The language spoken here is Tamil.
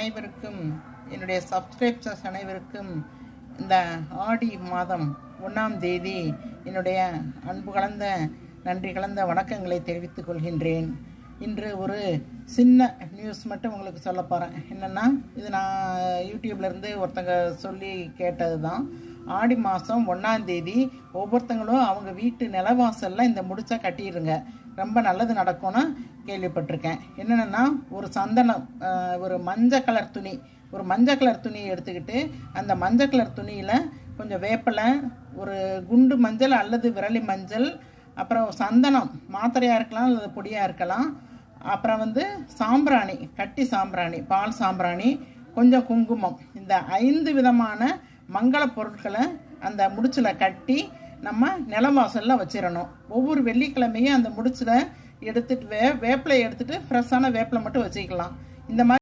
அனைவருக்கும், என்னுடைய சப்ஸ்கிரைபர்ஸ் அனைவருக்கும் இந்த ஆடி மாதம் 1ஆம் தேதி என்னுடைய அன்பு கலந்த நன்றி கலந்த வணக்கங்களை தெரிவித்துக் கொள்கின்றேன். இன்று ஒரு சின்ன நியூஸ் மட்டும் உங்களுக்கு சொல்ல போகிறேன். என்னென்னா, இது நான் யூடியூப்லேருந்து ஒருத்தங்க சொல்லி கேட்டது தான். ஆடி மாதம் 1ஆம் தேதி ஒவ்வொருத்தங்களும் அவங்க வீட்டு நிலவாசலில் இந்த முடிச்சா கட்டிடுங்க, ரொம்ப நல்லது நடக்கும்னு கேள்விப்பட்டிருக்கேன். என்னென்னா, ஒரு சந்தனம், ஒரு மஞ்சள் கலர் துணி எடுத்துக்கிட்டு அந்த மஞ்சள் கலர் துணியில் கொஞ்சம் வேப்பலை, ஒரு குண்டு மஞ்சள் அல்லது விரலி மஞ்சள், அப்புறம் சந்தனம் மாத்திரையாக இருக்கலாம் அல்லது பொடியாக இருக்கலாம், அப்புறம் சாம்பிராணி, கட்டி சாம்பிராணி, பால் சாம்பிராணி, கொஞ்சம் குங்குமம், இந்த 5 விதமான மங்கள பொருட்களை அந்த முடிச்சில் கட்டி நம்ம நிலவாசலில் வச்சிடணும். ஒவ்வொரு வெள்ளிக்கிழமையும் அந்த முடிச்சில் எடுத்துகிட்டு வேப்பிலை எடுத்துகிட்டு ஃப்ரெஷ்ஷான வேப்பிலை மட்டும் வச்சுக்கலாம். இந்த மாதிரி